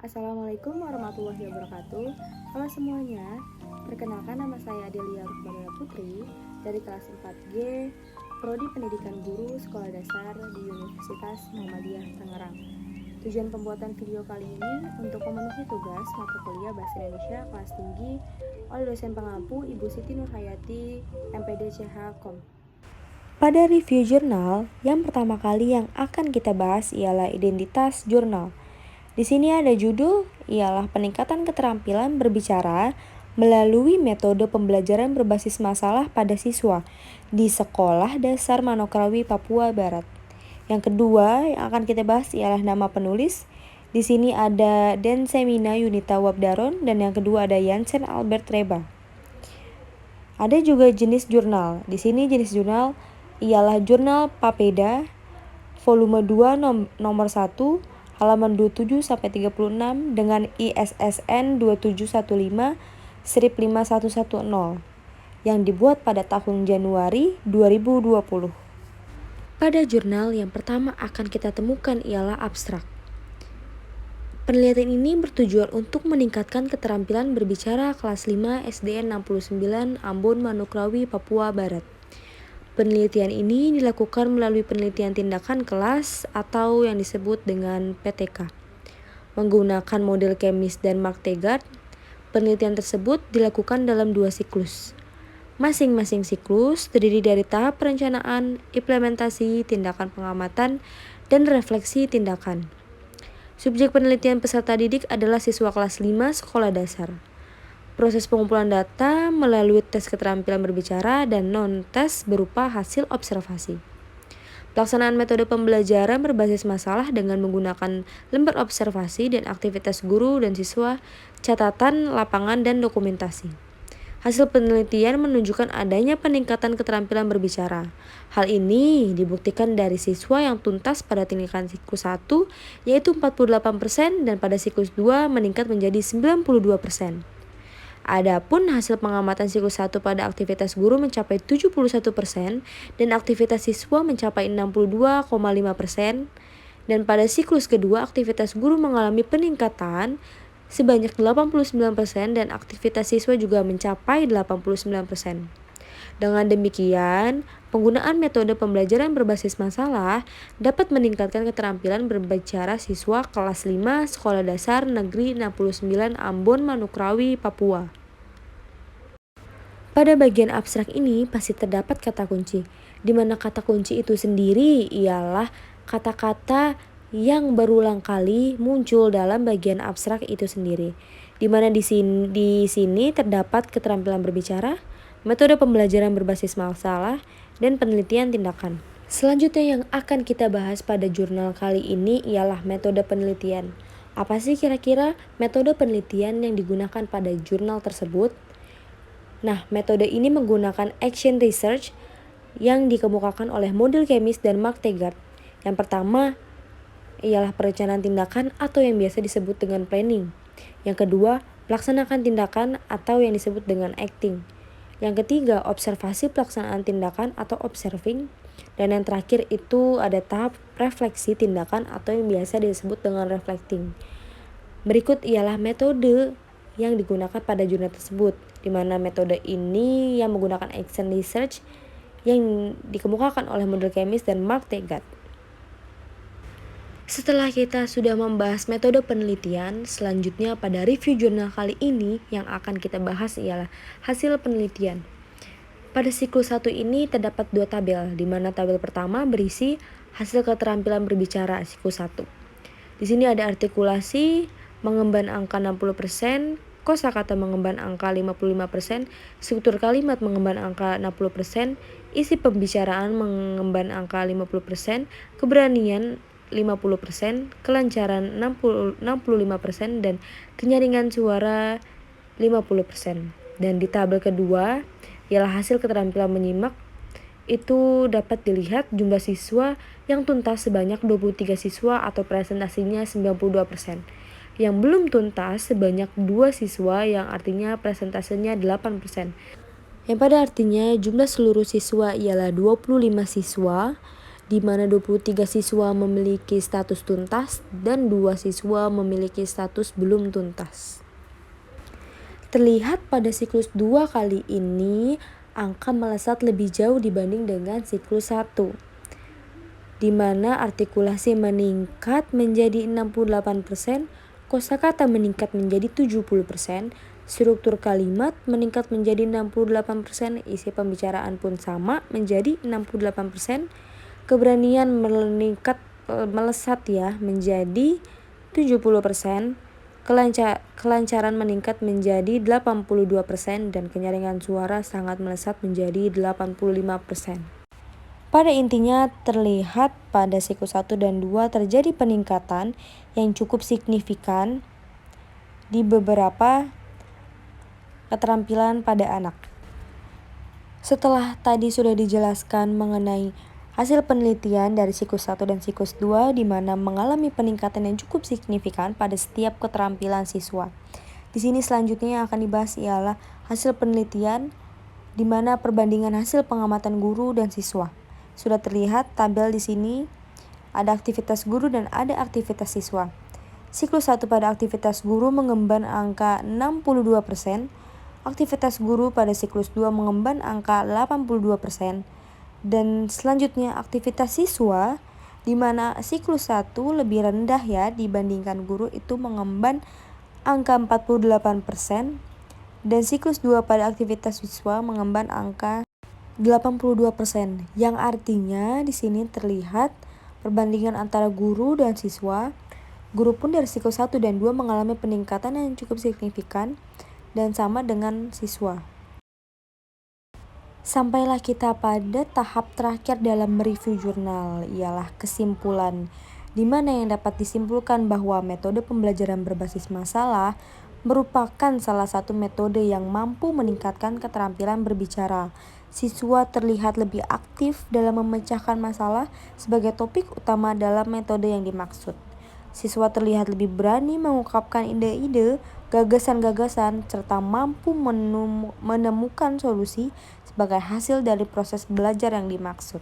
Assalamualaikum warahmatullahi wabarakatuh. Halo semuanya, perkenalkan nama saya Adelia Rukmanula Putri dari kelas 4G, Prodi Pendidikan Guru Sekolah Dasar di Universitas Muhammadiyah Tangerang. Tujuan pembuatan video kali ini untuk memenuhi tugas mata kuliah Bahasa Indonesia kelas tinggi oleh dosen pengampu Ibu Siti Nurhayati, MPD CH.Com. Pada review jurnal, yang pertama kali yang akan kita bahas ialah identitas jurnal. Di sini ada judul, ialah peningkatan keterampilan berbicara melalui metode pembelajaran berbasis masalah pada siswa di Sekolah Dasar Manokrawi, Papua Barat. Yang kedua yang akan kita bahas ialah nama penulis. Di sini ada Densemina Yunita Wabdaron dan yang kedua ada Jansen Albert Reba. Ada juga jenis jurnal. Di sini jenis jurnal ialah Jurnal Papeda volume 2 nomor 1 halaman 27 sampai 36 dengan ISSN 2715/5110 yang dibuat pada tahun Januari 2020. Pada jurnal yang pertama akan kita temukan ialah abstrak. Penelitian ini bertujuan untuk meningkatkan keterampilan berbicara kelas 5 SDN 69 Ambon Manokrawi, Papua Barat. Penelitian ini dilakukan melalui penelitian tindakan kelas atau yang disebut dengan PTK. Menggunakan model Chemis dan Mark Tegart, penelitian tersebut dilakukan dalam 2 siklus. Masing-masing siklus terdiri dari tahap perencanaan, implementasi, tindakan pengamatan, dan refleksi tindakan. Subjek penelitian peserta didik adalah siswa kelas 5 sekolah dasar. Proses pengumpulan data melalui tes keterampilan berbicara dan non-tes berupa hasil observasi. Pelaksanaan metode pembelajaran berbasis masalah dengan menggunakan lembar observasi dan aktivitas guru dan siswa, catatan lapangan dan dokumentasi. Hasil penelitian menunjukkan adanya peningkatan keterampilan berbicara. Hal ini dibuktikan dari siswa yang tuntas pada tindakan siklus 1 yaitu 48% dan pada siklus 2 meningkat menjadi 92%. Adapun hasil pengamatan siklus 1 pada aktivitas guru mencapai 71% dan aktivitas siswa mencapai 62,5%, dan pada siklus kedua aktivitas guru mengalami peningkatan sebanyak 89% dan aktivitas siswa juga mencapai 89%. Dengan demikian, penggunaan metode pembelajaran berbasis masalah dapat meningkatkan keterampilan berbicara siswa kelas 5 Sekolah Dasar Negeri 69 Ambon Manokrawi, Papua. Pada bagian abstrak ini pasti terdapat kata kunci, di mana kata kunci itu sendiri ialah kata-kata yang berulang kali muncul dalam bagian abstrak itu sendiri, di mana di sini terdapat keterampilan berbicara, metode pembelajaran berbasis masalah, dan penelitian tindakan. Selanjutnya yang akan kita bahas pada jurnal kali ini ialah metode penelitian. Apa sih kira-kira metode penelitian yang digunakan pada jurnal tersebut? Nah, metode ini menggunakan action research yang dikemukakan oleh model Chemis dan Mark Tegart. Yang pertama ialah perencanaan tindakan atau yang biasa disebut dengan planning. Yang kedua, pelaksanakan tindakan atau yang disebut dengan acting. Yang ketiga, observasi pelaksanaan tindakan atau observing. Dan yang terakhir itu ada tahap refleksi tindakan atau yang biasa disebut dengan reflecting. Berikut ialah metode yang digunakan pada jurnal tersebut, di mana metode ini yang menggunakan action research yang dikemukakan oleh model Chemis dan Mark Tegart. Setelah kita sudah membahas metode penelitian, selanjutnya pada review jurnal kali ini yang akan kita bahas ialah hasil penelitian. Pada siklus 1 ini terdapat 2 tabel, di mana tabel pertama berisi hasil keterampilan berbicara siklus 1. Di sini ada artikulasi, mengemban angka 60%, kosakata mengemban angka 55%, struktur kalimat mengemban angka 60%, isi pembicaraan mengemban angka 50%, keberanian 50%, kelancaran 65% dan kenyaringan suara 50%. Dan di tabel kedua ialah hasil keterampilan menyimak. Itu dapat dilihat jumlah siswa yang tuntas sebanyak 23 siswa atau presentasinya 92%. Yang belum tuntas sebanyak 2 siswa yang artinya presentasenya 8%. Yang pada artinya jumlah seluruh siswa ialah 25 siswa di mana 23 siswa memiliki status tuntas dan 2 siswa memiliki status belum tuntas. Terlihat pada siklus 2 kali ini, angka melesat lebih jauh dibanding dengan siklus 1, di mana artikulasi meningkat menjadi 68%, kosakata meningkat menjadi 70%, struktur kalimat meningkat menjadi 68%, isi pembicaraan pun sama menjadi 68%, keberanian melesat menjadi 70%, kelancaran meningkat menjadi 82%, dan kenyaringan suara sangat melesat menjadi 85%. Pada intinya terlihat pada siklus 1 dan 2 terjadi peningkatan yang cukup signifikan di beberapa keterampilan pada anak. Setelah tadi sudah dijelaskan mengenai hasil penelitian dari siklus 1 dan siklus 2 di mana mengalami peningkatan yang cukup signifikan pada setiap keterampilan siswa. Di sini selanjutnya yang akan dibahas ialah hasil penelitian di mana perbandingan hasil pengamatan guru dan siswa. Sudah terlihat tabel di sini ada aktivitas guru dan ada aktivitas siswa. Siklus 1 pada aktivitas guru mengemban angka 62%, aktivitas guru pada siklus 2 mengemban angka 82%, dan selanjutnya aktivitas siswa di mana siklus 1 lebih rendah dibandingkan guru itu mengemban angka 48%, dan siklus 2 pada aktivitas siswa mengemban angka 82%, yang artinya di sini terlihat perbandingan antara guru dan siswa. Guru pun dari siklus 1 dan 2 mengalami peningkatan yang cukup signifikan dan sama dengan siswa. Sampailah kita pada tahap terakhir dalam mereview jurnal, ialah kesimpulan, di mana yang dapat disimpulkan bahwa metode pembelajaran berbasis masalah merupakan salah satu metode yang mampu meningkatkan keterampilan berbicara. Siswa terlihat lebih aktif dalam memecahkan masalah sebagai topik utama dalam metode yang dimaksud. Siswa terlihat lebih berani mengungkapkan ide-ide, gagasan-gagasan, serta mampu menemukan solusi sebagai hasil dari proses belajar yang dimaksud.